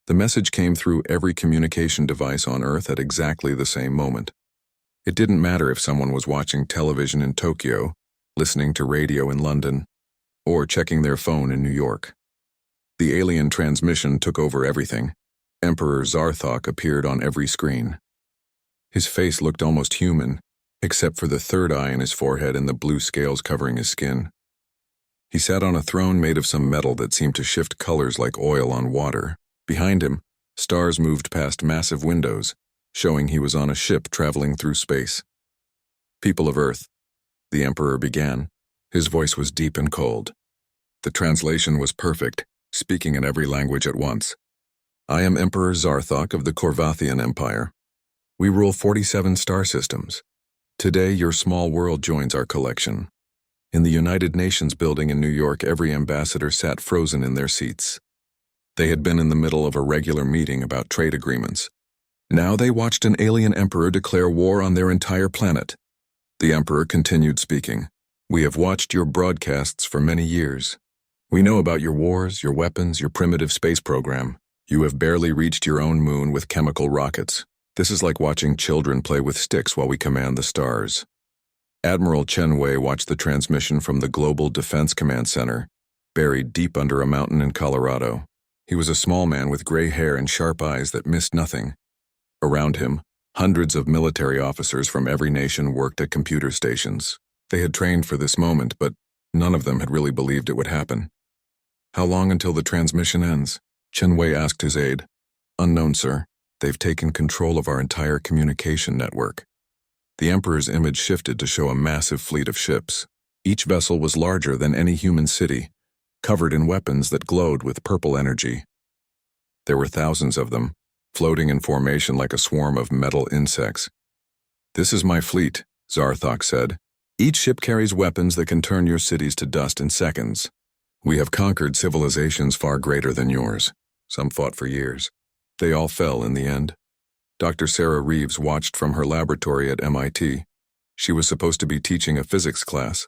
The message came through every communication device on Earth at exactly the same moment. It didn't matter if someone was watching television in Tokyo, listening to radio in London, or checking their phone in New York. The alien transmission took over everything. Emperor Zarthok appeared on every screen. His face looked almost human, except for the third eye in his forehead and the blue scales covering his skin. He sat on a throne made of some metal that seemed to shift colors like oil on water. Behind him, stars moved past massive windows, showing he was on a ship traveling through space. "People of Earth," the Emperor began. His voice was deep and cold. The translation was perfect, speaking in every language at once. "I am Emperor Zarthok of the Korvathian Empire. We rule 47 star systems. Today, your small world joins our collection." In the United Nations building in New York, every ambassador sat frozen in their seats. They had been in the middle of a regular meeting about trade agreements. Now they watched an alien emperor declare war on their entire planet. The emperor continued speaking. "We have watched your broadcasts for many years. We know about your wars, your weapons, your primitive space program. You have barely reached your own moon with chemical rockets. This is like watching children play with sticks while we command the stars." Admiral Chen Wei watched the transmission from the Global Defense Command Center, buried deep under a mountain in Colorado. He was a small man with gray hair and sharp eyes that missed nothing. Around him, hundreds of military officers from every nation worked at computer stations. They had trained for this moment, but none of them had really believed it would happen. "How long until the transmission ends?" Chen Wei asked his aide. "Unknown, sir. They've taken control of our entire communication network." The Emperor's image shifted to show a massive fleet of ships. Each vessel was larger than any human city, covered in weapons that glowed with purple energy. There were thousands of them, floating in formation like a swarm of metal insects. "This is my fleet," Zarthok said. "Each ship carries weapons that can turn your cities to dust in seconds. We have conquered civilizations far greater than yours. Some fought for years. They all fell in the end." Dr. Sarah Reeves watched from her laboratory at MIT. She was supposed to be teaching a physics class,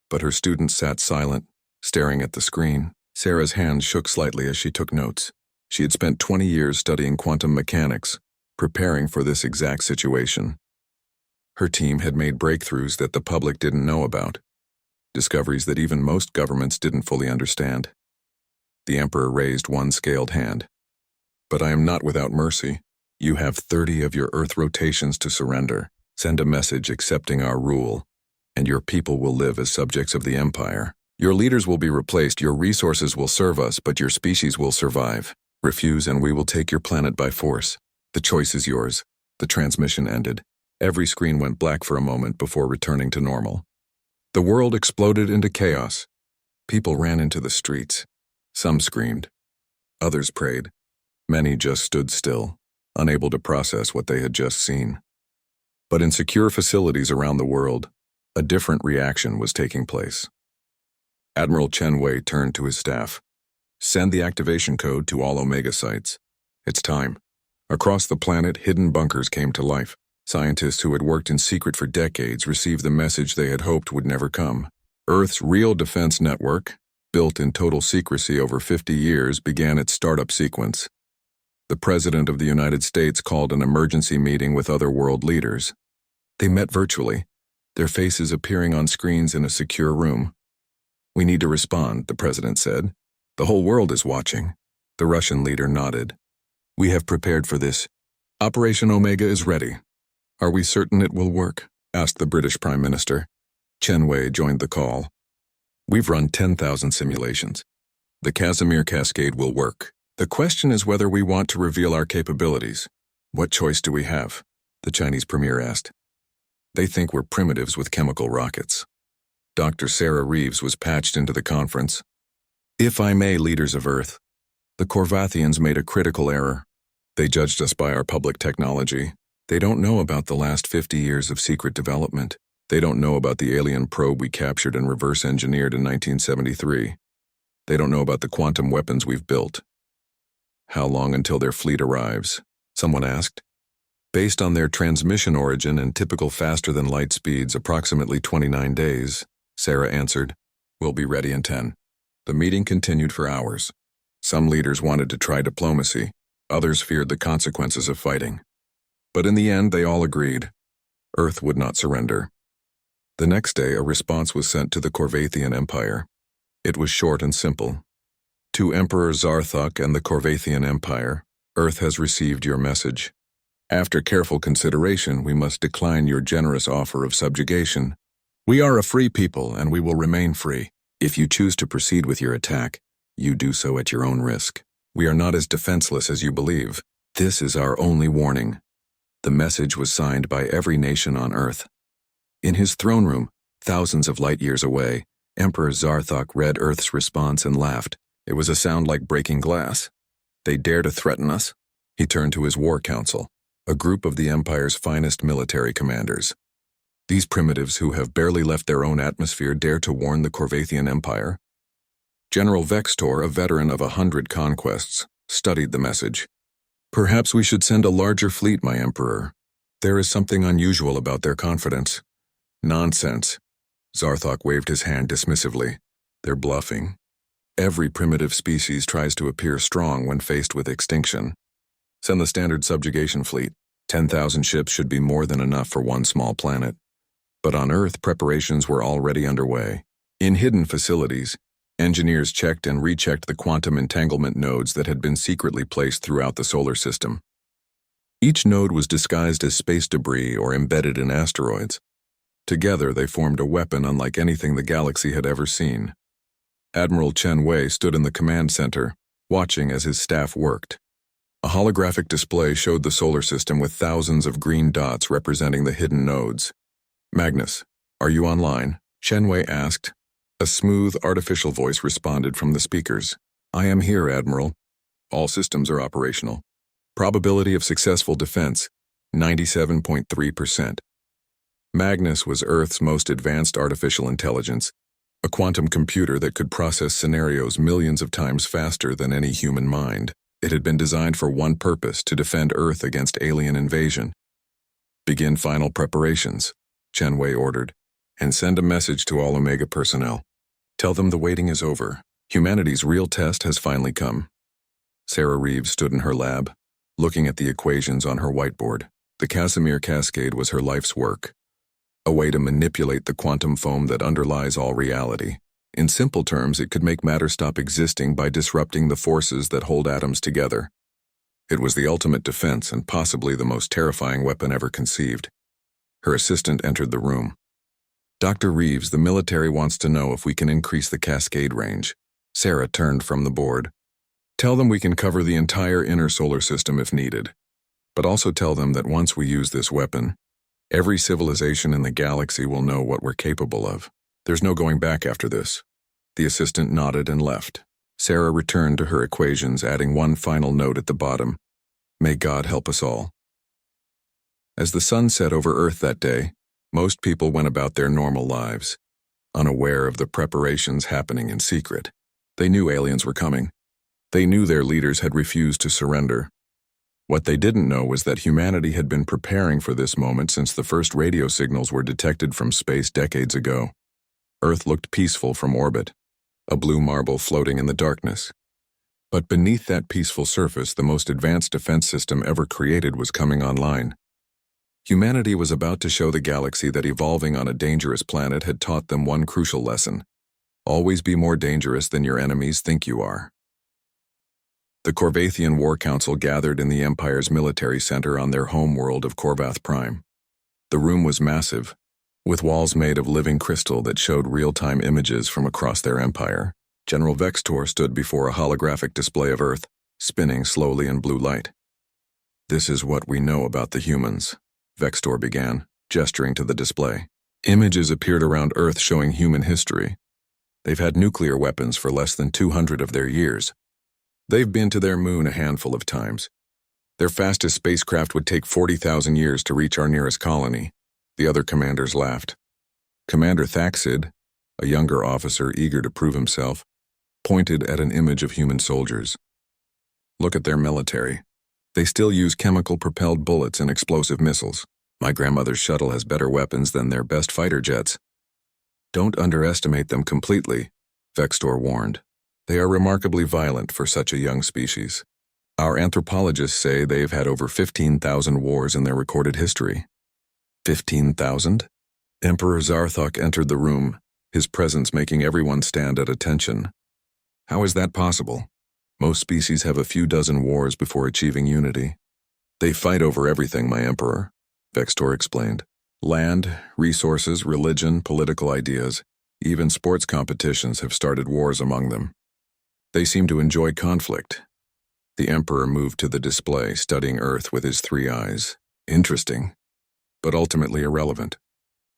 but her students sat silent, staring at the screen. Sarah's hands shook slightly as she took notes. She had spent 20 years studying quantum mechanics, preparing for this exact situation. Her team had made breakthroughs that the public didn't know about, discoveries that even most governments didn't fully understand. The Emperor raised one scaled hand. "But I am not without mercy. You have 30 of your Earth rotations to surrender. Send a message accepting our rule, and your people will live as subjects of the Empire. Your leaders will be replaced, your resources will serve us, but your species will survive. Refuse and we will take your planet by force. The choice is yours." The transmission ended. Every screen went black for a moment before returning to normal. The world exploded into chaos. People ran into the streets. Some screamed. Others prayed. Many just stood still, unable to process what they had just seen. But in secure facilities around the world, a different reaction was taking place. Admiral Chen Wei turned to his staff. "Send the activation code to all Omega sites. It's time." Across the planet, hidden bunkers came to life. Scientists who had worked in secret for decades received the message they had hoped would never come. Earth's real defense network, built in total secrecy over 50 years, began its startup sequence. The President of the United States called an emergency meeting with other world leaders. They met virtually, their faces appearing on screens in a secure room. "We need to respond," the President said. "The whole world is watching." The Russian leader nodded. "We have prepared for this. Operation Omega is ready." "Are we certain it will work?" asked the British Prime Minister. Chen Wei joined the call. "We've run 10,000 simulations. The Casimir Cascade will work. The question is whether we want to reveal our capabilities. What choice do we have?" the Chinese premier asked. "They think we're primitives with chemical rockets." Dr. Sarah Reeves was patched into the conference. "If I may, leaders of Earth, the Korvathians made a critical error. They judged us by our public technology. They don't know about the last 50 years of secret development. They don't know about the alien probe we captured and reverse engineered in 1973. They don't know about the quantum weapons we've built." "How long until their fleet arrives?" someone asked. "Based on their transmission origin and typical faster-than-light speeds, approximately 29 days, Sarah answered. "We'll be ready in 10. The meeting continued for hours. Some leaders wanted to try diplomacy. Others feared the consequences of fighting. But in the end, they all agreed. Earth would not surrender. The next day, a response was sent to the Corvathian Empire. It was short and simple. To Emperor Zarthok and the Corvathian Empire, Earth has received your message. After careful consideration, we must decline your generous offer of subjugation. We are a free people, and we will remain free. If you choose to proceed with your attack, you do so at your own risk. We are not as defenseless as you believe. This is our only warning. The message was signed by every nation on Earth. In his throne room, thousands of light years away, Emperor Zarthok read Earth's response and laughed. It was a sound like breaking glass. They dare to threaten us? He turned to his war council, a group of the Empire's finest military commanders. These primitives who have barely left their own atmosphere dare to warn the Corvathian Empire? General Vextor, a veteran of 100 conquests, studied the message. Perhaps we should send a larger fleet, my emperor. There is something unusual about their confidence. Nonsense. Zarthok waved his hand dismissively. They're bluffing. Every primitive species tries to appear strong when faced with extinction. Send the standard subjugation fleet. 10,000 ships should be more than enough for one small planet. But on Earth, preparations were already underway. In hidden facilities, engineers checked and rechecked the quantum entanglement nodes that had been secretly placed throughout the solar system. Each node was disguised as space debris or embedded in asteroids. Together, they formed a weapon unlike anything the galaxy had ever seen. Admiral Chen Wei stood in the command center, watching as his staff worked. A holographic display showed the solar system with thousands of green dots representing the hidden nodes. Magnus, are you online? Chen Wei asked. A smooth, artificial voice responded from the speakers. I am here, Admiral. All systems are operational. Probability of successful defense, 97.3%. Magnus was Earth's most advanced artificial intelligence, a quantum computer that could process scenarios millions of times faster than any human mind. It had been designed for one purpose, to defend Earth against alien invasion. Begin final preparations, Chen Wei ordered, and send a message to all Omega personnel. Tell them the waiting is over. Humanity's real test has finally come. Sarah Reeves stood in her lab, looking at the equations on her whiteboard. The Casimir Cascade was her life's work, a way to manipulate the quantum foam that underlies all reality. In simple terms, it could make matter stop existing by disrupting the forces that hold atoms together. It was the ultimate defense and possibly the most terrifying weapon ever conceived. Her assistant entered the room. Dr. Reeves, the military wants to know if we can increase the cascade range. Sarah turned from the board. Tell them we can cover the entire inner solar system if needed. But also tell them that once we use this weapon, every civilization in the galaxy will know what we're capable of. There's no going back after this. The assistant nodded and left. Sarah returned to her equations, adding one final note at the bottom. May God help us all. As the sun set over Earth that day, most people went about their normal lives, unaware of the preparations happening in secret. They knew aliens were coming. They knew their leaders had refused to surrender. What they didn't know was that humanity had been preparing for this moment since the first radio signals were detected from space decades ago. Earth looked peaceful from orbit, a blue marble floating in the darkness. But beneath that peaceful surface, the most advanced defense system ever created was coming online. Humanity was about to show the galaxy that evolving on a dangerous planet had taught them one crucial lesson. Always be more dangerous than your enemies think you are. The Corvathian War Council gathered in the Empire's military center on their home world of Corvath Prime. The room was massive, with walls made of living crystal that showed real-time images from across their empire. General Vextor stood before a holographic display of Earth, spinning slowly in blue light. This is what we know about the humans, Vextor began, gesturing to the display. Images appeared around Earth showing human history. They've had nuclear weapons for less than 200 of their years. They've been to their moon a handful of times. Their fastest spacecraft would take 40,000 years to reach our nearest colony. The other commanders laughed. Commander Thaxid, a younger officer eager to prove himself, pointed at an image of human soldiers. Look at their military. They still use chemical-propelled bullets and explosive missiles. My grandmother's shuttle has better weapons than their best fighter jets. Don't underestimate them completely, Vextor warned. They are remarkably violent for such a young species. Our anthropologists say they've had over 15,000 wars in their recorded history. 15,000? Emperor Zarthok entered the room, his presence making everyone stand at attention. How is that possible? Most species have a few dozen wars before achieving unity. They fight over everything, my emperor, Vextor explained. Land, resources, religion, political ideas, even sports competitions have started wars among them. They seem to enjoy conflict. The emperor moved to the display, studying Earth with his 3 eyes. Interesting, but ultimately irrelevant.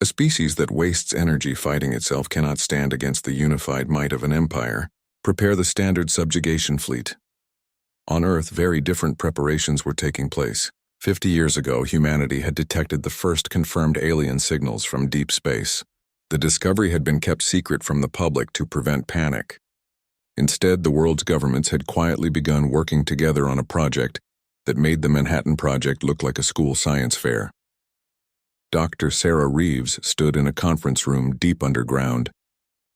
A species that wastes energy fighting itself cannot stand against the unified might of an empire. Prepare the standard subjugation fleet. On Earth, very different preparations were taking place. 50 years ago, humanity had detected the first confirmed alien signals from deep space. The discovery had been kept secret from the public to prevent panic. Instead, the world's governments had quietly begun working together on a project that made the Manhattan Project look like a school science fair. Dr. Sarah Reeves stood in a conference room deep underground,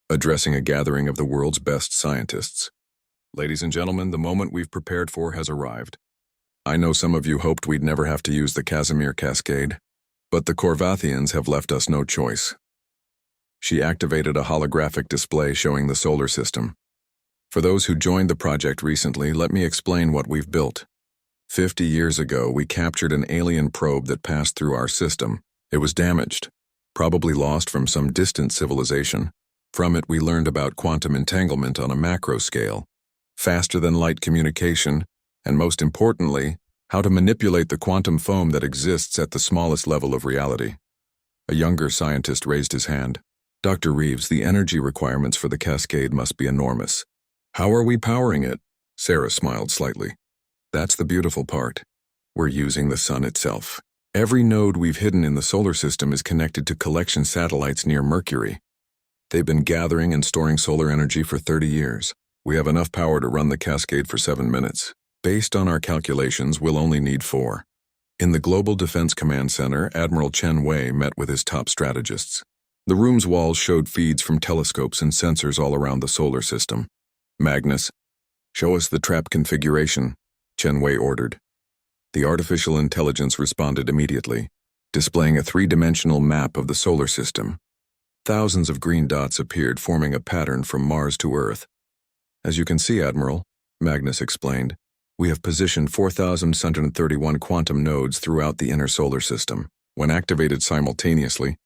addressing a gathering of the world's best scientists. Ladies and gentlemen, the moment we've prepared for has arrived. I know some of you hoped we'd never have to use the Casimir Cascade, but the Korvathians have left us no choice. She activated a holographic display showing the solar system. For those who joined the project recently, let me explain what we've built. 50 years ago, we captured an alien probe that passed through our system. It was damaged, probably lost from some distant civilization. From it, we learned about quantum entanglement on a macro scale, faster-than-light communication, and most importantly, how to manipulate the quantum foam that exists at the smallest level of reality. A younger scientist raised his hand. Dr. Reeves, the energy requirements for the cascade must be enormous. How are we powering it? Sarah smiled slightly. That's the beautiful part. We're using the sun itself. Every node we've hidden in the solar system is connected to collection satellites near Mercury. They've been gathering and storing solar energy for 30 years. We have enough power to run the cascade for 7 minutes. Based on our calculations, we'll only need 4. In the Global Defense Command Center, Admiral Chen Wei met with his top strategists. The room's walls showed feeds from telescopes and sensors all around the solar system. Magnus, show us the trap configuration, Chen Wei ordered. The artificial intelligence responded immediately, displaying a 3-dimensional map of the solar system. Thousands of green dots appeared, forming a pattern from Mars to Earth. As you can see, Admiral, Magnus explained, we have positioned 4,631 quantum nodes throughout the inner solar system. When activated simultaneously,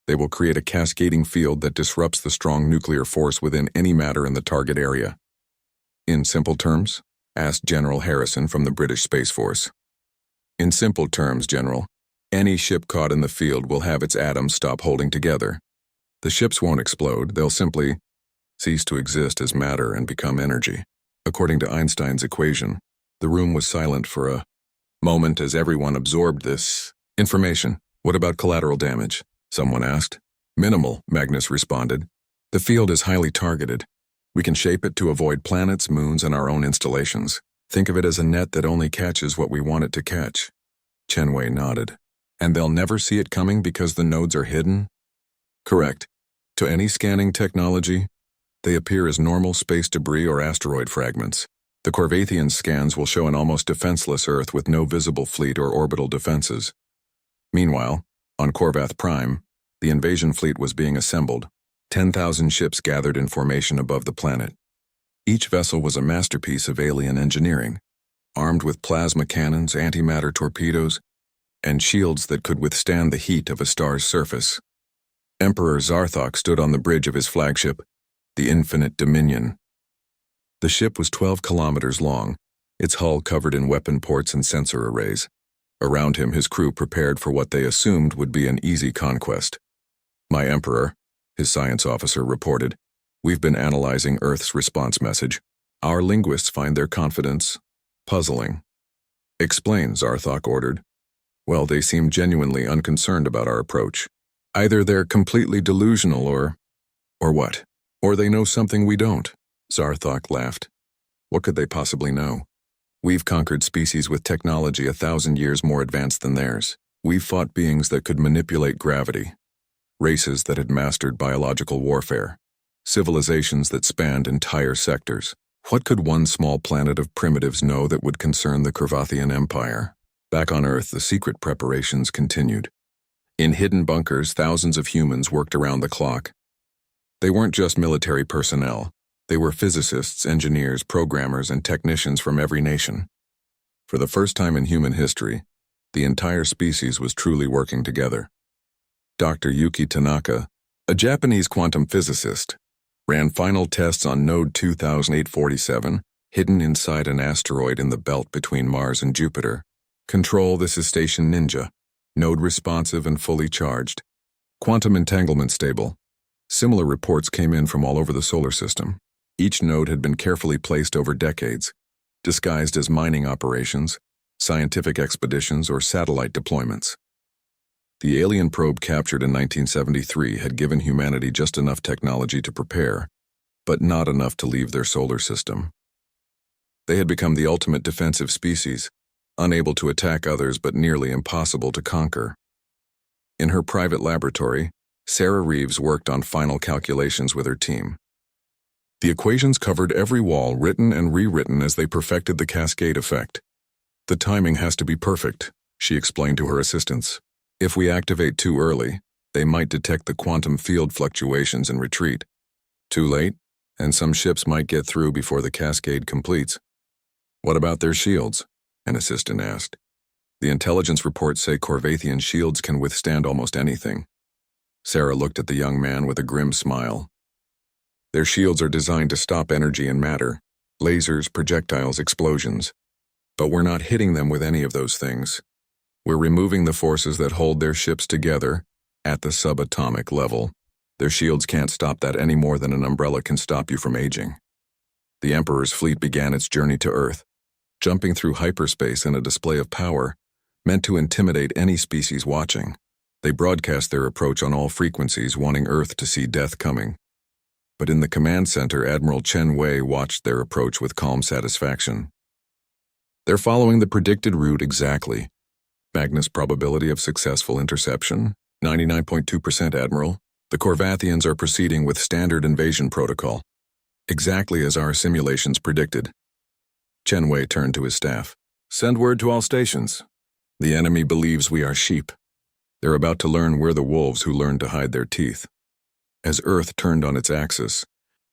they will create a cascading field that disrupts the strong nuclear force within any matter in the target area. In simple terms? Asked General Harrison from the British Space Force. In simple terms, General, any ship caught in the field will have its atoms stop holding together. The ships won't explode, they'll simply cease to exist as matter and become energy. According to Einstein's equation, the room was silent for a moment as everyone absorbed this information. What about collateral damage? Someone asked. Minimal, Magnus responded. The field is highly targeted. We can shape it to avoid planets, moons, and our own installations. Think of it as a net that only catches what we want it to catch. Chen Wei nodded. And they'll never see it coming because the nodes are hidden? Correct. To any scanning technology, they appear as normal space debris or asteroid fragments. The Korvathian scans will show an almost defenseless Earth with no visible fleet or orbital defenses. Meanwhile, on Korvath Prime, the invasion fleet was being assembled. 10,000 ships gathered in formation above the planet. Each vessel was a masterpiece of alien engineering, armed with plasma cannons, antimatter torpedoes, and shields that could withstand the heat of a star's surface. Emperor Zarthok stood on the bridge of his flagship, the Infinite Dominion. The ship was 12 kilometers long, its hull covered in weapon ports and sensor arrays. Around him, his crew prepared for what they assumed would be an easy conquest. My Emperor, his science officer reported, we've been analyzing Earth's response message. Our linguists find their confidence puzzling. Explain, Zarthok ordered. Well, they seem genuinely unconcerned about our approach. Either they're completely delusional or what? Or they know something we don't. Zarthok laughed. What could they possibly know? We've conquered species with technology 1,000 years more advanced than theirs. We've fought beings that could manipulate gravity, races that had mastered biological warfare, civilizations that spanned entire sectors. What could one small planet of primitives know that would concern the Corvathian Empire? Back on Earth, the secret preparations continued. In hidden bunkers, thousands of humans worked around the clock. They weren't just military personnel. They were physicists, engineers, programmers, and technicians from every nation. For the first time in human history, the entire species was truly working together. Dr. Yuki Tanaka, a Japanese quantum physicist, ran final tests on node 2847, hidden inside an asteroid in the belt between Mars and Jupiter. Control, this is Station Ninja. Node responsive and fully charged. Quantum entanglement stable. Similar reports came in from all over the solar system. Each node had been carefully placed over decades, disguised as mining operations, scientific expeditions, or satellite deployments. The alien probe captured in 1973 had given humanity just enough technology to prepare, but not enough to leave their solar system. They had become the ultimate defensive species, unable to attack others but nearly impossible to conquer. In her private laboratory, Sarah Reeves worked on final calculations with her team. The equations covered every wall, written and rewritten as they perfected the cascade effect. The timing has to be perfect, she explained to her assistants. If we activate too early, they might detect the quantum field fluctuations and retreat. Too late, and some ships might get through before the cascade completes. What about their shields? An assistant asked. The intelligence reports say Corvathian shields can withstand almost anything. Sarah looked at the young man with a grim smile. Their shields are designed to stop energy and matter, lasers, projectiles, explosions. But we're not hitting them with any of those things. We're removing the forces that hold their ships together at the subatomic level. Their shields can't stop that any more than an umbrella can stop you from aging. The Emperor's fleet began its journey to Earth, jumping through hyperspace in a display of power meant to intimidate any species watching. They broadcast their approach on all frequencies, wanting Earth to see death coming. But in the command center, Admiral Chen Wei watched their approach with calm satisfaction. They're following the predicted route exactly. Magnus probability of successful interception, 99.2%, Admiral. The Corvathians are proceeding with standard invasion protocol, exactly as our simulations predicted. Chen Wei turned to his staff. Send word to all stations. The enemy believes we are sheep. They're about to learn we're the wolves who learned to hide their teeth. As Earth turned on its axis,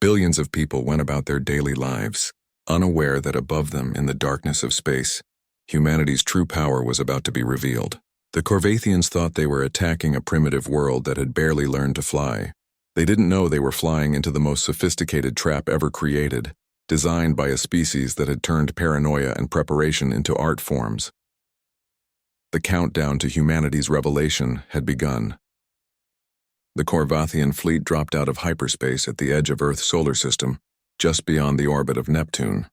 billions of people went about their daily lives, unaware that above them in the darkness of space, humanity's true power was about to be revealed. The Corvathians thought they were attacking a primitive world that had barely learned to fly. They didn't know they were flying into the most sophisticated trap ever created, designed by a species that had turned paranoia and preparation into art forms. The countdown to humanity's revelation had begun. The Corvathian fleet dropped out of hyperspace at the edge of Earth's solar system, just beyond the orbit of Neptune.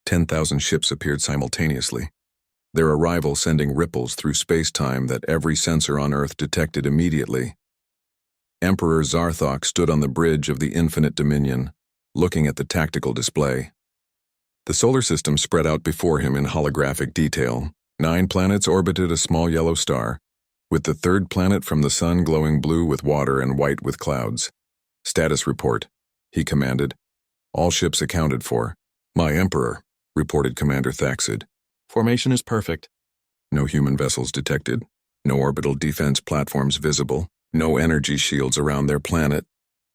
10,000 ships appeared simultaneously, their arrival sending ripples through space-time that every sensor on Earth detected immediately. Emperor Zarthok stood on the bridge of the Infinite Dominion, looking at the tactical display. The solar system spread out before him in holographic detail. 9 planets orbited a small yellow star, with the third planet from the sun glowing blue with water and white with clouds. Status report, he commanded. All ships accounted for. My Emperor, reported Commander Thaxid. Formation is perfect. No human vessels detected. No orbital defense platforms visible. No energy shields around their planet.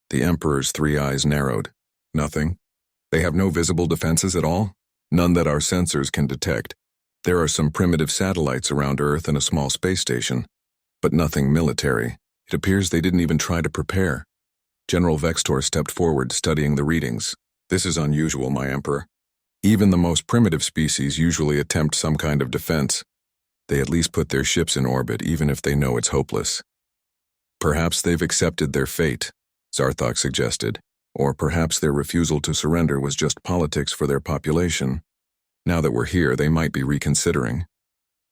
The Emperor's 3 eyes narrowed. Nothing. They have no visible defenses at all? None that our sensors can detect. There are some primitive satellites around Earth and a small space station, but nothing military. It appears they didn't even try to prepare. General Vextor stepped forward, studying the readings. This is unusual, my Emperor. Even the most primitive species usually attempt some kind of defense. They at least put their ships in orbit, even if they know it's hopeless. Perhaps they've accepted their fate, Zarthok suggested. Or perhaps their refusal to surrender was just politics for their population. Now that we're here, they might be reconsidering.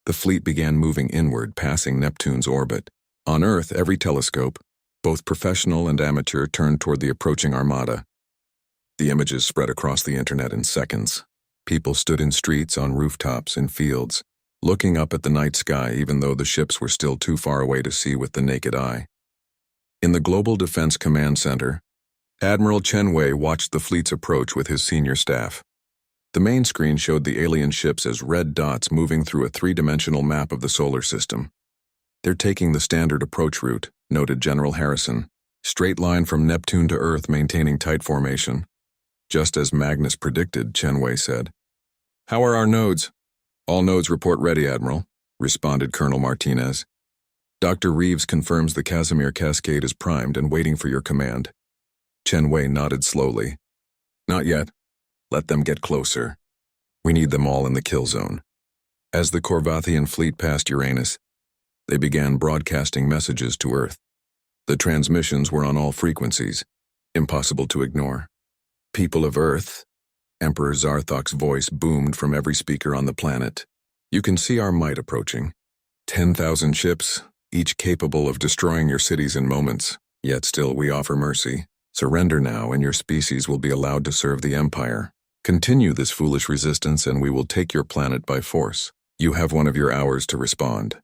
The fleet began moving inward, passing Neptune's orbit. On Earth, every telescope, both professional and amateur, turned toward the approaching armada. The images spread across the internet in seconds. People stood in streets, on rooftops, in fields, looking up at the night sky even though the ships were still too far away to see with the naked eye. In the Global Defense Command Center, Admiral Chen Wei watched the fleet's approach with his senior staff. The main screen showed the alien ships as red dots moving through a three-dimensional map of the solar system. "They're taking the standard approach route," noted General Harrison. "Straight line from Neptune to Earth, maintaining tight formation." "Just as Magnus predicted," Chen Wei said. "How are our nodes?" "All nodes report ready, Admiral," responded Colonel Martinez. "Dr. Reeves confirms the Casimir Cascade is primed and waiting for your command." Chen Wei nodded slowly. "Not yet. Let them get closer. We need them all in the kill zone." As the Corvathian fleet passed Uranus, they began broadcasting messages to Earth. The transmissions were on all frequencies, impossible to ignore. "People of Earth," Emperor Zarthok's voice boomed from every speaker on the planet. "You can see our might approaching. 10,000 ships, each capable of destroying your cities in moments. Yet still we offer mercy. Surrender now and your species will be allowed to serve the Empire. Continue this foolish resistance and we will take your planet by force. You have one of your hours to respond."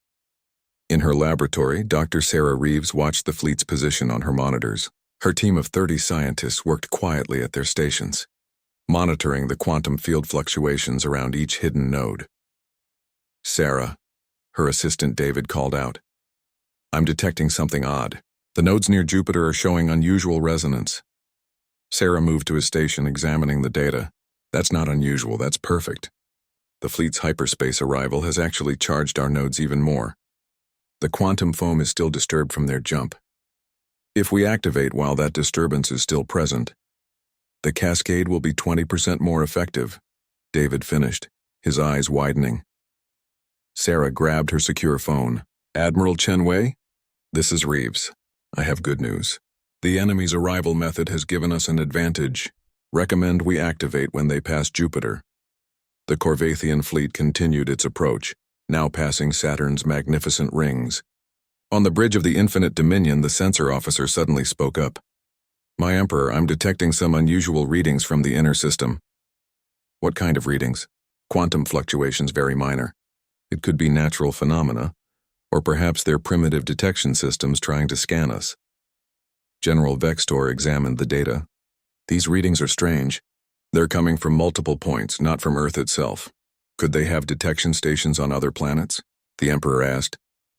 In her laboratory, Dr. Sarah Reeves watched the fleet's position on her monitors. Her team of 30 scientists worked quietly at their stations, monitoring the quantum field fluctuations around each hidden node. "Sarah," her assistant David called out. "I'm detecting something odd. The nodes near Jupiter are showing unusual resonance." Sarah moved to his station, examining the data. "That's not unusual, that's perfect. The fleet's hyperspace arrival has actually charged our nodes even more. The quantum foam is still disturbed from their jump. If we activate while that disturbance is still present, the cascade will be 20% more effective," David finished, his eyes widening. Sarah grabbed her secure phone. "Admiral Chen Wei? This is Reeves. I have good news. The enemy's arrival method has given us an advantage. Recommend we activate when they pass Jupiter." The Corvathian fleet continued its approach, now passing Saturn's magnificent rings. On the bridge of the Infinite Dominion, the sensor officer suddenly spoke up. "My Emperor, I'm detecting some unusual readings from the inner system." "What kind of readings?" "Quantum fluctuations, very minor. It could be natural phenomena, or perhaps they're primitive detection systems trying to scan us." General Vextor examined the data. "These readings are strange. They're coming from multiple points, not from Earth itself. Could they have detection stations on other planets?" the Emperor asked.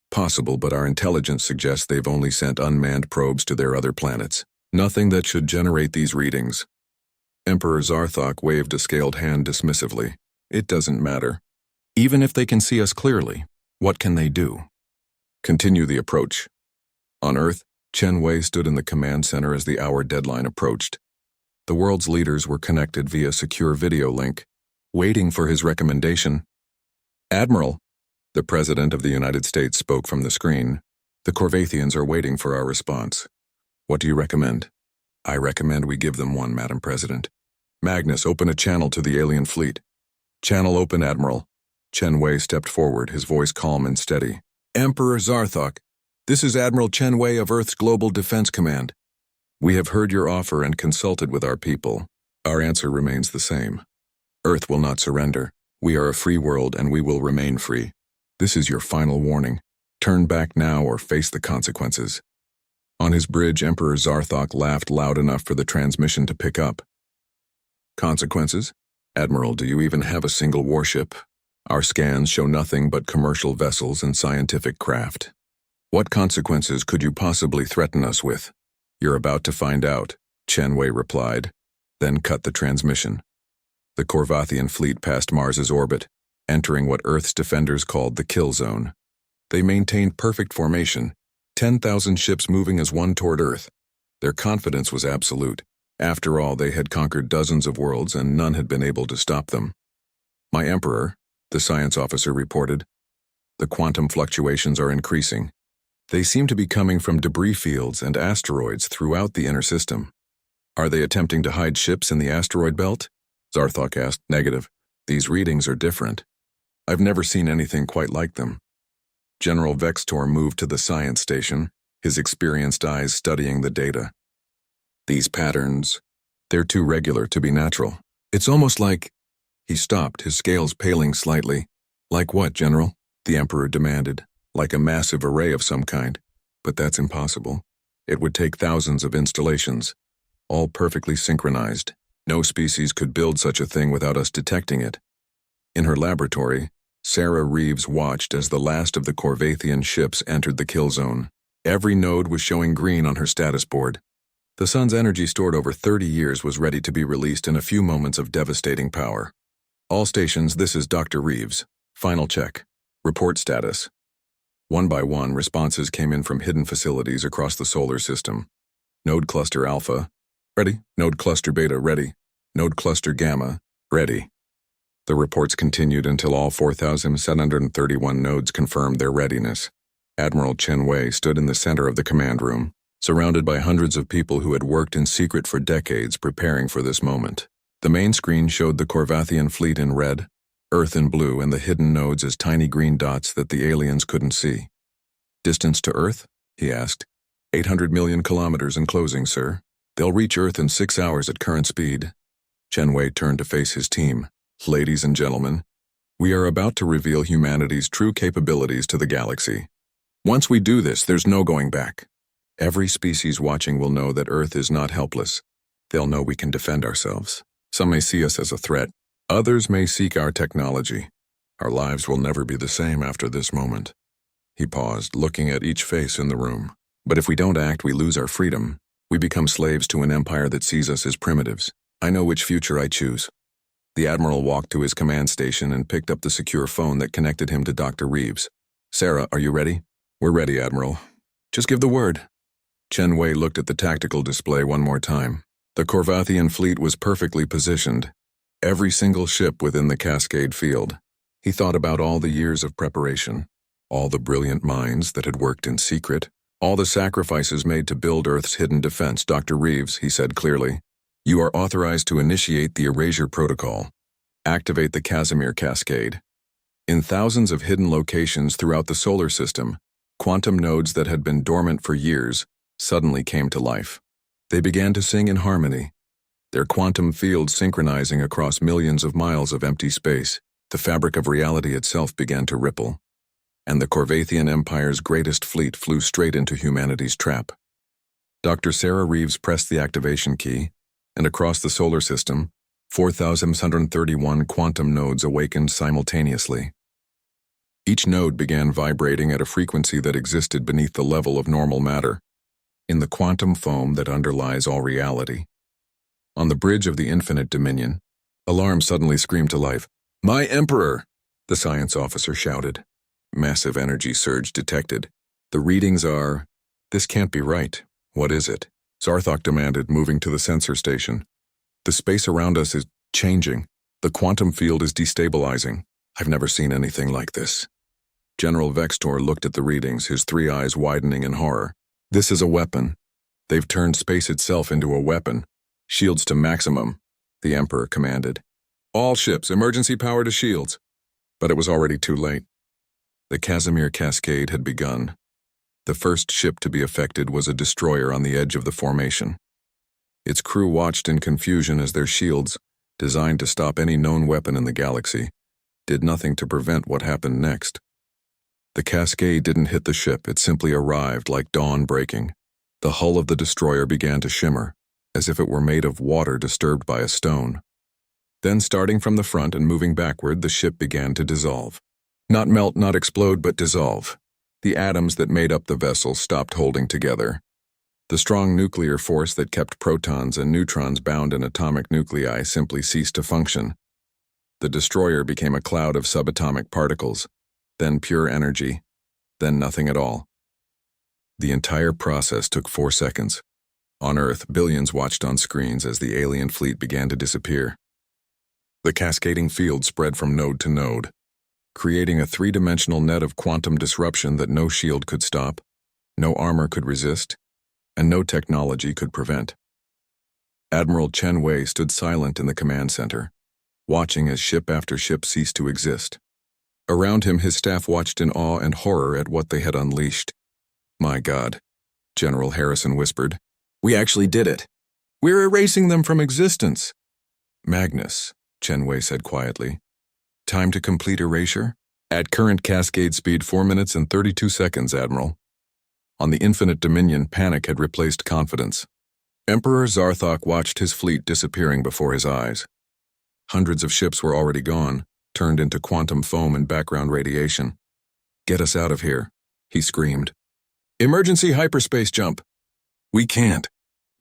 "Possible, but our intelligence suggests they've only sent unmanned probes to their other planets. Nothing that should generate these readings." Emperor Zarthok waved a scaled hand dismissively. "It doesn't matter. Even if they can see us clearly, what can they do?" "Continue the approach." On Earth, Chen Wei stood in the command center as the hour deadline approached. The world's leaders were connected via secure video link, waiting for his recommendation. "Admiral," the President of the United States spoke from the screen, "the Corvathians are waiting for our response. What do you recommend?" "I recommend we give them one, Madam President." "Magnus, open a channel to the alien fleet." "Channel open, Admiral." Chen Wei stepped forward, his voice calm and steady. "Emperor Zarthok, this is Admiral Chen Wei of Earth's Global Defense Command. We have heard your offer and consulted with our people. Our answer remains the same. Earth will not surrender. We are a free world and we will remain free. This is your final warning. Turn back now or face the consequences." On his bridge, Emperor Zarthok laughed loud enough for the transmission to pick up. "Consequences? Admiral, do you even have a single warship? Our scans show nothing but commercial vessels and scientific craft. What consequences could you possibly threaten us with?" "You're about to find out," Chen Wei replied, then cut the transmission. The Corvathian fleet passed Mars's orbit, entering what Earth's defenders called the kill zone. They maintained perfect formation, 10,000 ships moving as one toward Earth. Their confidence was absolute. After all, they had conquered dozens of worlds and none had been able to stop them. "My Emperor," the science officer reported, "the quantum fluctuations are increasing. They seem to be coming from debris fields and asteroids throughout the inner system." "Are they attempting to hide ships in the asteroid belt?" Zarthok asked. "Negative. These readings are different. I've never seen anything quite like them." General Vextor moved to the science station, his experienced eyes studying the data. "These patterns, they're too regular to be natural. It's almost like—" He stopped, his scales paling slightly. "Like what, General?" the Emperor demanded. "Like a massive array of some kind. But that's impossible. It would take thousands of installations. all perfectly synchronized. No species could build such a thing without us detecting it. In her laboratory, Sarah Reeves watched as the last of the Corvathian ships entered the kill zone. Every node was showing green on her status board. The sun's energy stored over 30 years was ready to be released in a few moments of devastating power. All stations, this is Dr. Reeves. Final check. Report status. One by one, responses came in from hidden facilities across the solar system. Node Cluster Alpha, ready. Node Cluster Beta, ready. Node Cluster Gamma, ready. The reports continued until all 4,731 nodes confirmed their readiness. Admiral Chen Wei stood in the center of the command room, surrounded by hundreds of people who had worked in secret for decades preparing for this moment. The main screen showed the Corvathian fleet in red, Earth in blue, and the hidden nodes as tiny green dots that the aliens couldn't see. Distance to Earth? He asked. 800 million kilometers in closing, sir. They'll reach Earth in 6 hours at current speed. Chen Wei turned to face his team. Ladies and gentlemen, we are about to reveal humanity's true capabilities to the galaxy. Once we do this, there's no going back. Every species watching will know that Earth is not helpless. They'll know we can defend ourselves. Some may see us as a threat. Others may seek our technology. Our lives will never be the same after this moment. He paused, looking at each face in the room. But if we don't act, we lose our freedom. We become slaves to an empire that sees us as primitives. I know which future I choose. The Admiral walked to his command station and picked up the secure phone that connected him to Dr. Reeves. Sarah, are you ready? We're ready, Admiral. Just give the word. Chen Wei looked at the tactical display one more time. The Corvathian fleet was perfectly positioned. Every single ship within the Cascade field. He thought about all the years of preparation, all the brilliant minds that had worked in secret, all the sacrifices made to build Earth's hidden defense. Dr. Reeves, he said clearly, you are authorized to initiate the Erasure Protocol. Activate the Casimir Cascade. In thousands of hidden locations throughout the solar system, quantum nodes that had been dormant for years suddenly came to life. They began to sing in harmony, their quantum fields synchronizing across millions of miles of empty space. The fabric of reality itself began to ripple, and the Corvathian Empire's greatest fleet flew straight into humanity's trap. Dr. Sarah Reeves pressed the activation key, and across the solar system, 4,731 quantum nodes awakened simultaneously. Each node began vibrating at a frequency that existed beneath the level of normal matter, in the quantum foam that underlies all reality. On the bridge of the infinite dominion, alarm suddenly screamed to life. My Emperor! The science officer shouted. Massive energy surge detected. The readings are... This can't be right. What is it? Zarthok demanded, moving to the sensor station. The space around us is changing. The quantum field is destabilizing. I've never seen anything like this. General Vextor looked at the readings, his 3 eyes widening in horror. This is a weapon. They've turned space itself into a weapon. Shields to maximum, the Emperor commanded. All ships, emergency power to shields. But it was already too late. The Casimir Cascade had begun. The first ship to be affected was a destroyer on the edge of the formation. Its crew watched in confusion as their shields, designed to stop any known weapon in the galaxy, did nothing to prevent what happened next. The cascade didn't hit the ship, it simply arrived like dawn breaking. The hull of the destroyer began to shimmer, as if it were made of water disturbed by a stone. Then, starting from the front and moving backward, the ship began to dissolve. Not melt, not explode, but dissolve. The atoms that made up the vessel stopped holding together. The strong nuclear force that kept protons and neutrons bound in atomic nuclei simply ceased to function. The destroyer became a cloud of subatomic particles, then pure energy, then nothing at all. The entire process took 4 seconds. On Earth, billions watched on screens as the alien fleet began to disappear. The cascading field spread from node to node, creating a 3-dimensional net of quantum disruption that no shield could stop, no armor could resist, and no technology could prevent. Admiral Chen Wei stood silent in the command center, watching as ship after ship ceased to exist. Around him, his staff watched in awe and horror at what they had unleashed. My God, General Harrison whispered. We actually did it. We're erasing them from existence. Magnus, Chen Wei said quietly. Time to complete erasure? At current cascade speed, 4 minutes and 32 seconds, Admiral. On the Infinite Dominion, panic had replaced confidence. Emperor Zarthok watched his fleet disappearing before his eyes. Hundreds of ships were already gone, turned into quantum foam and background radiation. "Get us out of here," he screamed. "Emergency hyperspace jump." "We can't,"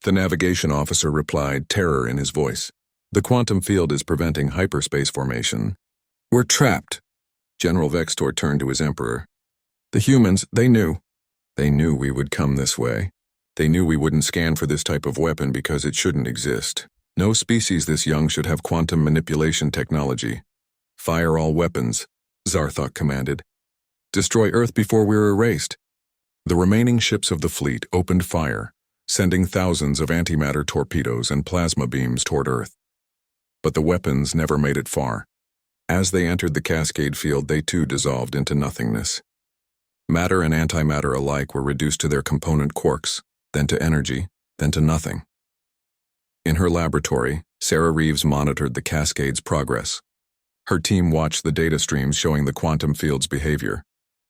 the navigation officer replied, terror in his voice. "The quantum field is preventing hyperspace formation. We're trapped." General Vextor turned to his emperor. "The humans, they knew. They knew we would come this way. They knew we wouldn't scan for this type of weapon because it shouldn't exist. No species this young should have quantum manipulation technology. Fire all weapons," Zarthok commanded. "Destroy Earth before we're erased." The remaining ships of the fleet opened fire, sending thousands of antimatter torpedoes and plasma beams toward Earth. But the weapons never made it far. As they entered the cascade field, they too dissolved into nothingness. Matter and antimatter alike were reduced to their component quarks, then to energy, then to nothing. In her laboratory, Sarah Reeves monitored the cascade's progress. Her team watched the data streams showing the quantum field's behavior.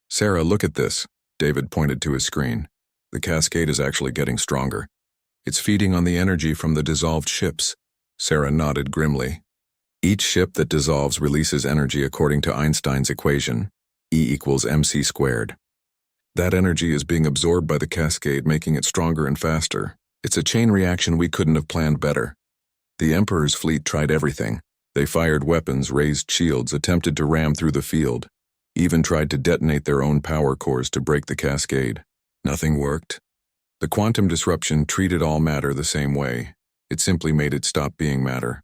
"Sarah, look at this," David pointed to his screen. "The cascade is actually getting stronger. It's feeding on the energy from the dissolved ships." Sarah nodded grimly. "Each ship that dissolves releases energy according to Einstein's equation, E equals mc squared. That energy is being absorbed by the cascade, making it stronger and faster. It's a chain reaction we couldn't have planned better. The Emperor's fleet tried everything. They fired weapons, raised shields, attempted to ram through the field, even tried to detonate their own power cores to break the cascade. Nothing worked. The quantum disruption treated all matter the same way. It simply made it stop being matter.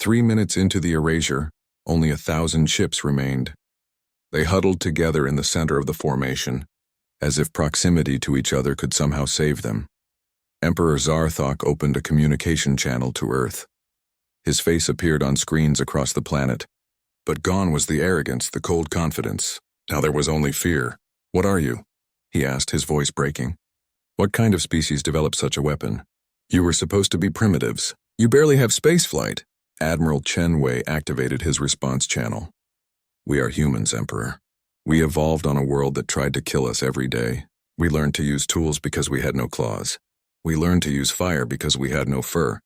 3 minutes into the erasure, only 1,000 ships remained. They huddled together in the center of the formation, as if proximity to each other could somehow save them. Emperor Zarthok opened a communication channel to Earth. His face appeared on screens across the planet. But gone was the arrogance, the cold confidence. Now there was only fear. "What are you?" he asked, his voice breaking. "What kind of species developed such a weapon? You were supposed to be primitives. You barely have spaceflight." Admiral Chen Wei activated his response channel. "We are humans, Emperor. We evolved on a world that tried to kill us every day. We learned to use tools because we had no claws. We learned to use fire because we had no fur.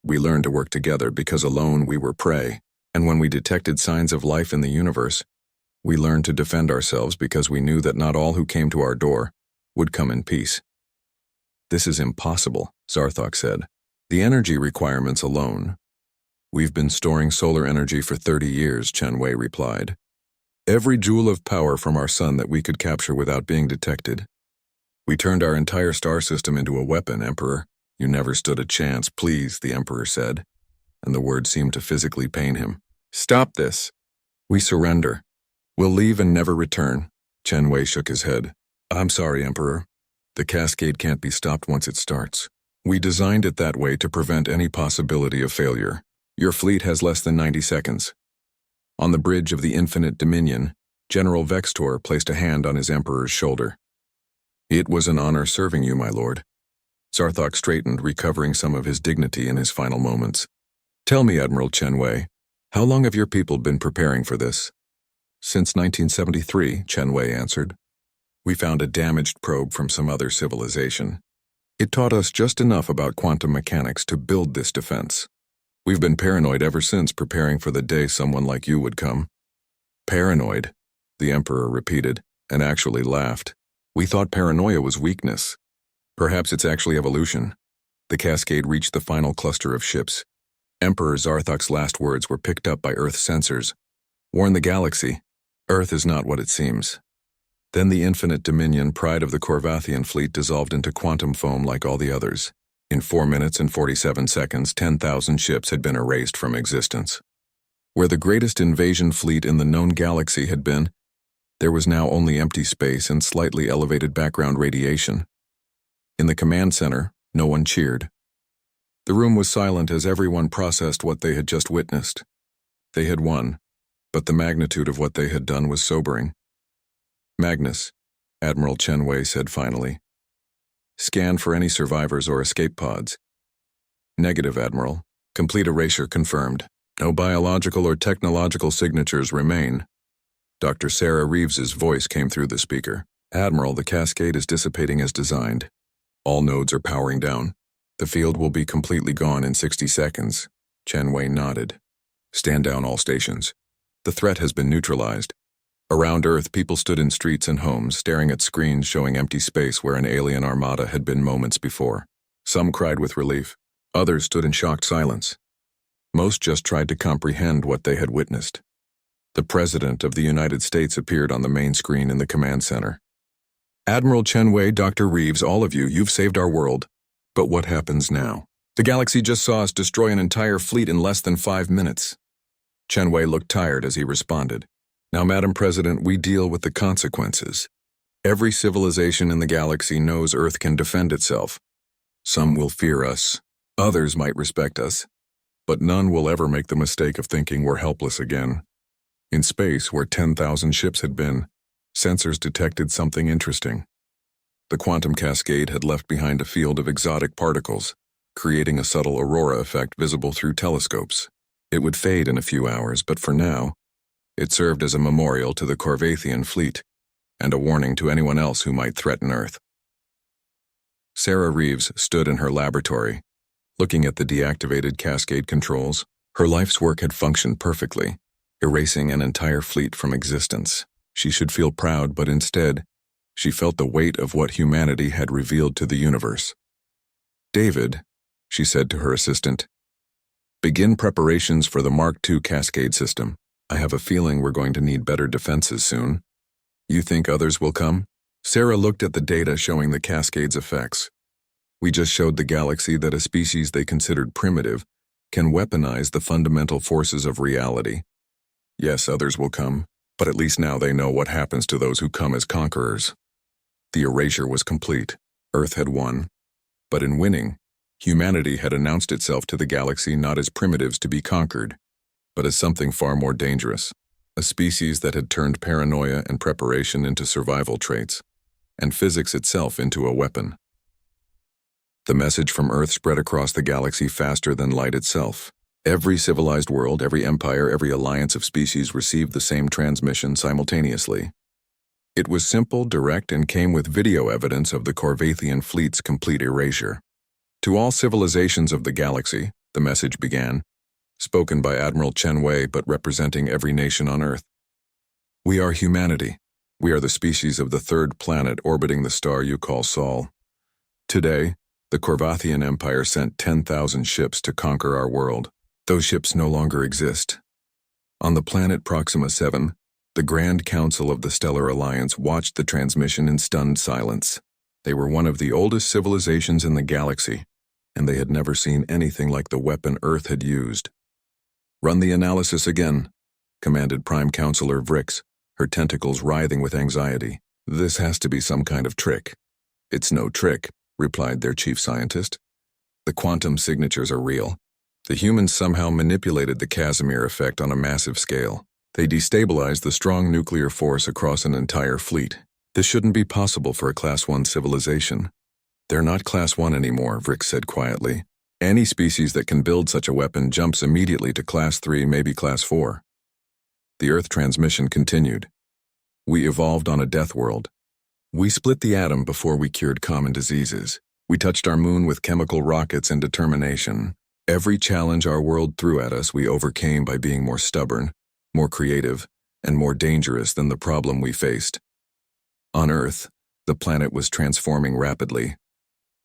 We learned to work together because alone we were prey. And when we detected signs of life in the universe, we learned to defend ourselves because we knew that not all who came to our door would come in peace." "This is impossible," Zarthok said. "The energy requirements alone." "We've been storing solar energy for 30 years, Chen Wei replied. "Every joule of power from our sun that we could capture without being detected. We turned our entire star system into a weapon, Emperor. You never stood a chance, please," the Emperor said, and the word seemed to physically pain him. "Stop this. We surrender. We'll leave and never return." Chen Wei shook his head. "I'm sorry, Emperor. The cascade can't be stopped once it starts. We designed it that way to prevent any possibility of failure. Your fleet has less than 90 seconds. On the bridge of the Infinite Dominion, General Vextor placed a hand on his Emperor's shoulder. "It was an honor serving you, my lord." Zarthok straightened, recovering some of his dignity in his final moments. "Tell me, Admiral Chen Wei, how long have your people been preparing for this?" "Since 1973, Chen Wei answered. "We found a damaged probe from some other civilization. It taught us just enough about quantum mechanics to build this defense. We've been paranoid ever since, preparing for the day someone like you would come." "Paranoid," the Emperor repeated, and actually laughed. "We thought paranoia was weakness. Perhaps it's actually evolution." The cascade reached the final cluster of ships. Emperor Zarthok's last words were picked up by Earth sensors. "Warn the galaxy. Earth is not what it seems." Then the Infinite Dominion, pride of the Corvathian fleet, dissolved into quantum foam like all the others. In 4 minutes and 47 seconds, 10,000 ships had been erased from existence. Where the greatest invasion fleet in the known galaxy had been, there was now only empty space and slightly elevated background radiation. In the command center, no one cheered. The room was silent as everyone processed what they had just witnessed. They had won, but the magnitude of what they had done was sobering. "Magnus," Admiral Chen Wei said finally. "Scan for any survivors or escape pods." "Negative, Admiral. Complete erasure confirmed. No biological or technological signatures remain." Dr. Sarah Reeves's voice came through the speaker. "Admiral, the cascade is dissipating as designed. All nodes are powering down. The field will be completely gone in 60 seconds. Chen Wei nodded. Stand down all stations. The threat has been neutralized. Around Earth, people stood in streets and homes, staring at screens showing empty space where an alien armada had been moments before. Some cried with relief. Others stood in shocked silence. Most just tried to comprehend what they had witnessed. The President of the United States appeared on the main screen in the command center. Admiral Chen Wei, Dr. Reeves, all of you, you've saved our world. But what happens now? The galaxy just saw us destroy an entire fleet in less than 5 minutes. Chen Wei looked tired as he responded. Now, Madam President, we deal with the consequences. Every civilization in the galaxy knows Earth can defend itself. Some will fear us. Others might respect us. But none will ever make the mistake of thinking we're helpless again. In space, where 10,000 ships had been, sensors detected something interesting. The quantum cascade had left behind a field of exotic particles, creating a subtle aurora effect visible through telescopes. It would fade in a few hours, but for now, it served as a memorial to the Corvathian fleet and a warning to anyone else who might threaten Earth. Sarah Reeves stood in her laboratory, looking at the deactivated cascade controls. Her life's work had functioned perfectly, erasing an entire fleet from existence. She should feel proud, but instead, she felt the weight of what humanity had revealed to the universe. David, she said to her assistant, begin preparations for the Mark II cascade system. I have a feeling we're going to need better defenses soon. You think others will come? Sarah looked at the data showing the cascade's effects. We just showed the galaxy that a species they considered primitive can weaponize the fundamental forces of reality. Yes, others will come, but at least now they know what happens to those who come as conquerors. The erasure was complete. Earth had won. But in winning, humanity had announced itself to the galaxy not as primitives to be conquered, but as something far more dangerous, a species that had turned paranoia and preparation into survival traits, and physics itself into a weapon. The message from Earth spread across the galaxy faster than light itself. Every civilized world, every empire, every alliance of species received the same transmission simultaneously. It was simple, direct, and came with video evidence of the Corvathian fleet's complete erasure. To all civilizations of the galaxy, the message began, spoken by Admiral Chen Wei but representing every nation on Earth. We are humanity. We are the species of the third planet orbiting the star you call Sol. Today, the Corvathian Empire sent 10,000 ships to conquer our world. Those ships no longer exist. On the planet Proxima 7, the Grand Council of the Stellar Alliance watched the transmission in stunned silence. They were one of the oldest civilizations in the galaxy, and they had never seen anything like the weapon Earth had used. Run the analysis again, commanded Prime Counselor Vrix, her tentacles writhing with anxiety. This has to be some kind of trick. It's no trick, replied their chief scientist. The quantum signatures are real. The humans somehow manipulated the Casimir effect on a massive scale. They destabilized the strong nuclear force across an entire fleet. This shouldn't be possible for a Class 1 civilization. They're not Class 1 anymore, Vrix said quietly. Any species that can build such a weapon jumps immediately to Class 3, maybe Class 4. The Earth transmission continued. We evolved on a death world. We split the atom before we cured common diseases. We touched our moon with chemical rockets and determination. Every challenge our world threw at us we overcame by being more stubborn, more creative, and more dangerous than the problem we faced. On Earth, the planet was transforming rapidly.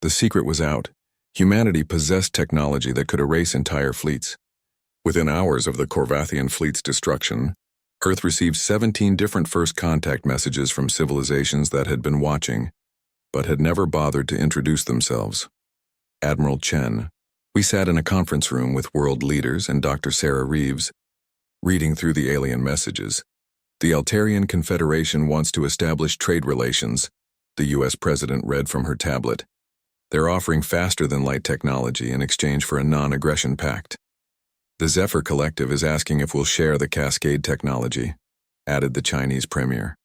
The secret was out. Humanity possessed technology that could erase entire fleets. Within hours of the Corvathian fleet's destruction, Earth received 17 different first contact messages from civilizations that had been watching, but had never bothered to introduce themselves. Admiral Chen. We sat in a conference room with world leaders and Dr. Sarah Reeves, reading through the alien messages. The Altarian Confederation wants to establish trade relations, the U.S. President read from her tablet. They're offering faster-than-light technology in exchange for a non-aggression pact. The Zephyr Collective is asking if we'll share the Cascade technology, added the Chinese premier.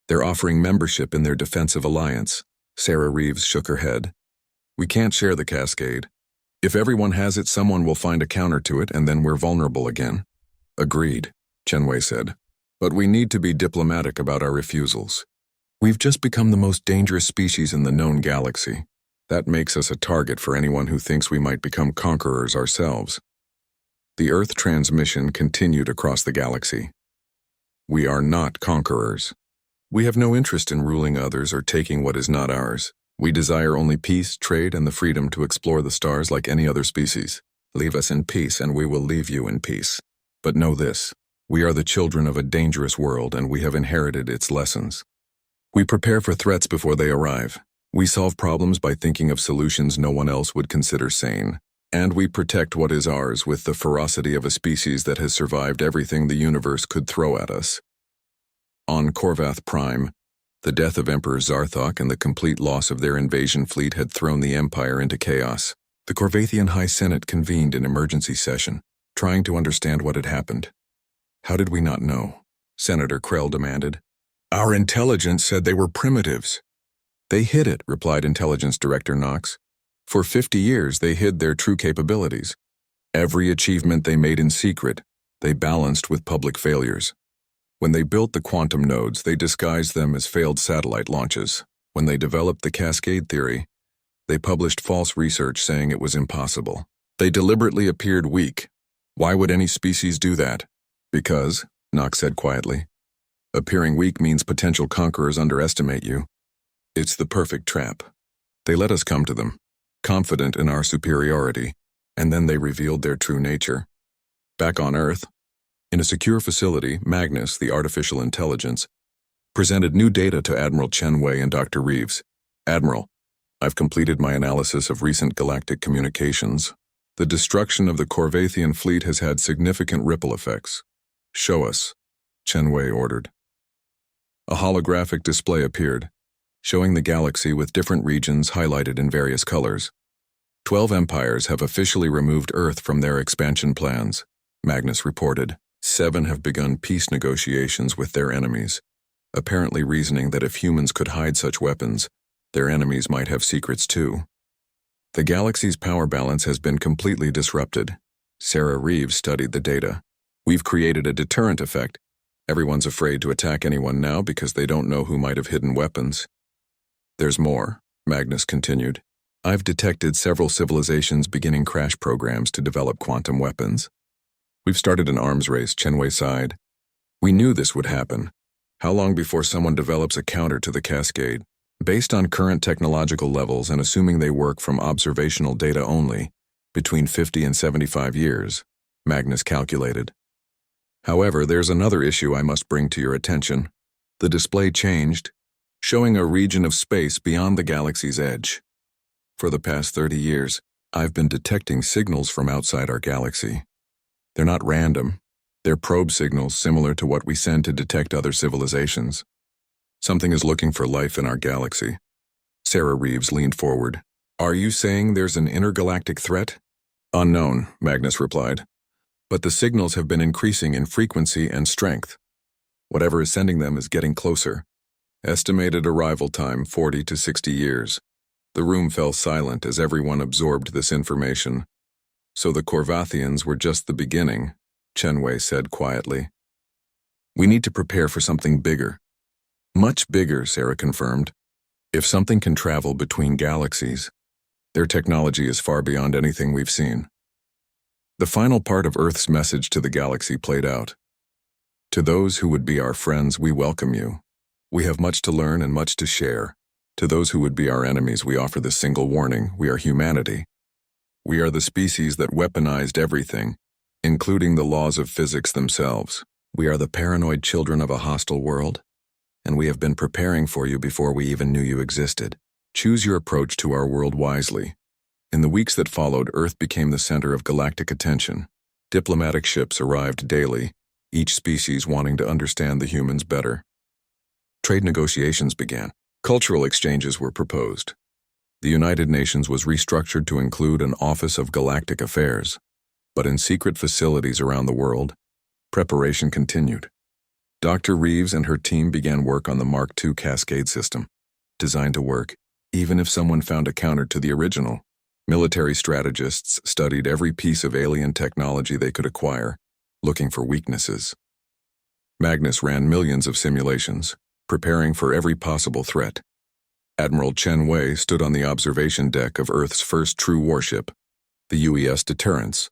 They're offering membership in their defensive alliance. Sarah Reeves shook her head. We can't share the Cascade. If everyone has it, someone will find a counter to it, and then we're vulnerable again. Agreed, Chen Wei said. But we need to be diplomatic about our refusals. We've just become the most dangerous species in the known galaxy. That makes us a target for anyone who thinks we might become conquerors ourselves. The Earth transmission continued across the galaxy. We are not conquerors. We have no interest in ruling others or taking what is not ours. We desire only peace, trade, and the freedom to explore the stars like any other species. Leave us in peace, and we will leave you in peace. But know this: we are the children of a dangerous world, and we have inherited its lessons. We prepare for threats before they arrive. We solve problems by thinking of solutions no one else would consider sane. And we protect what is ours with the ferocity of a species that has survived everything the universe could throw at us. On Korvath Prime, the death of Emperor Zarthok and the complete loss of their invasion fleet had thrown the Empire into chaos. The Korvathian High Senate convened an emergency session, trying to understand what had happened. How did we not know? Senator Krell demanded. Our intelligence said they were primitives. They hid it, replied Intelligence Director Knox. For 50 years, they hid their true capabilities. Every achievement they made in secret, they balanced with public failures. When they built the quantum nodes, they disguised them as failed satellite launches. When they developed the cascade theory, they published false research saying it was impossible. They deliberately appeared weak. Why would any species do that? Because, Knox said quietly, appearing weak means potential conquerors underestimate you. It's the perfect trap. They let us come to them, confident in our superiority, and then they revealed their true nature. Back on Earth, in a secure facility, Magnus, the artificial intelligence, presented new data to Admiral Chen Wei and Dr. Reeves. Admiral, I've completed my analysis of recent galactic communications. The destruction of the Korvathian fleet has had significant ripple effects. Show us, Chen Wei ordered. A holographic display appeared, showing the galaxy with different regions highlighted in various colors. 12 empires have officially removed Earth from their expansion plans, Magnus reported. 7 have begun peace negotiations with their enemies, apparently reasoning that if humans could hide such weapons, their enemies might have secrets too. The galaxy's power balance has been completely disrupted. Sarah Reeves studied the data. We've created a deterrent effect. Everyone's afraid to attack anyone now because they don't know who might have hidden weapons. There's more, Magnus continued. I've detected several civilizations beginning crash programs to develop quantum weapons. We've started an arms race, Chen Wei sighed. We knew this would happen. How long before someone develops a counter to the cascade? Based on current technological levels and assuming they work from observational data only, between 50 and 75 years, Magnus calculated. However, there's another issue I must bring to your attention. The display changed, showing a region of space beyond the galaxy's edge. For the past 30 years, I've been detecting signals from outside our galaxy. They're not random. They're probe signals similar to what we send to detect other civilizations. Something is looking for life in our galaxy. Sarah Reeves leaned forward. Are you saying there's an intergalactic threat? Unknown, Magnus replied. But the signals have been increasing in frequency and strength. Whatever is sending them is getting closer. Estimated arrival time 40 to 60 years. The room fell silent as everyone absorbed this information. So the Korvathians were just the beginning, Chen Wei said quietly. We need to prepare for something bigger. Much bigger, Sarah confirmed. If something can travel between galaxies, their technology is far beyond anything we've seen. The final part of Earth's message to the galaxy played out. To those who would be our friends, we welcome you. We have much to learn and much to share. To those who would be our enemies, we offer this single warning: we are humanity. We are the species that weaponized everything, including the laws of physics themselves. We are the paranoid children of a hostile world, and we have been preparing for you before we even knew you existed. Choose your approach to our world wisely. In the weeks that followed, Earth became the center of galactic attention. Diplomatic ships arrived daily, each species wanting to understand the humans better. Trade negotiations began. Cultural exchanges were proposed. The United Nations was restructured to include an Office of Galactic Affairs. But in secret facilities around the world, preparation continued. Dr. Reeves and her team began work on the Mark II Cascade system, designed to work, even if someone found a counter to the original. Military strategists studied every piece of alien technology they could acquire, looking for weaknesses. Magnus ran millions of simulations, preparing for every possible threat. Admiral Chen Wei stood on the observation deck of Earth's first true warship, the UES Deterrence,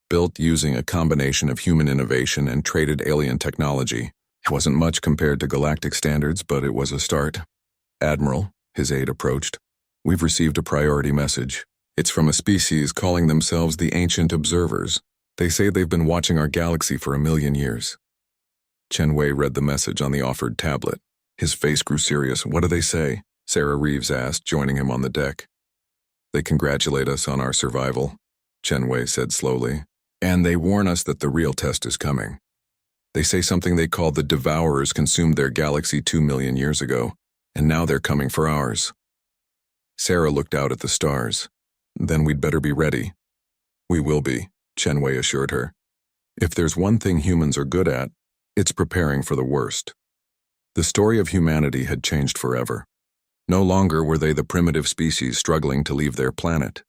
built using a combination of human innovation and traded alien technology. It wasn't much compared to galactic standards, but it was a start. Admiral, his aide approached. We've received a priority message. It's from a species calling themselves the Ancient Observers. They say they've been watching our galaxy for 1,000,000 years. Chen Wei read the message on the offered tablet. His face grew serious. What do they say? Sarah Reeves asked, joining him on the deck. They congratulate us on our survival, Chen Wei said slowly. And they warn us that the real test is coming. They say something they call the Devourers consumed their galaxy 2,000,000 years ago, and now they're coming for ours. Sarah looked out at the stars. Then we'd better be ready. We will be, Chen Wei assured her. If there's one thing humans are good at, it's preparing for the worst. The story of humanity had changed forever. No longer were they the primitive species struggling to leave their planet.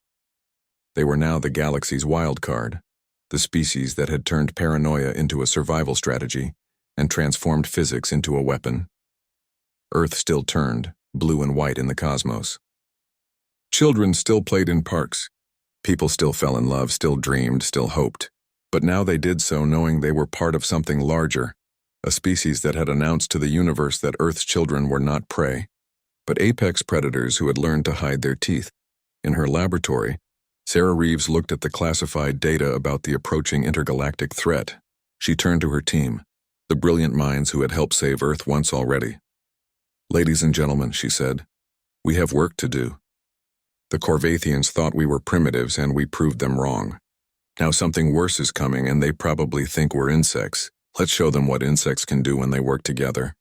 They were now the galaxy's wild card, the species that had turned paranoia into a survival strategy and transformed physics into a weapon. Earth still turned, blue and white in the cosmos. Children still played in parks. People still fell in love, still dreamed, still hoped. But now they did so knowing they were part of something larger, a species that had announced to the universe that Earth's children were not prey, but apex predators who had learned to hide their teeth. In her laboratory, Sarah Reeves looked at the classified data about the approaching intergalactic threat. She turned to her team, the brilliant minds who had helped save Earth once already. Ladies and gentlemen, she said, we have work to do. The Corvathians thought we were primitives and we proved them wrong. Now something worse is coming and they probably think we're insects. Let's show them what insects can do when they work together.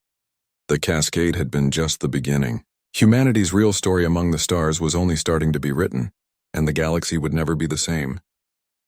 The cascade had been just the beginning. Humanity's real story among the stars was only starting to be written, and the galaxy would never be the same.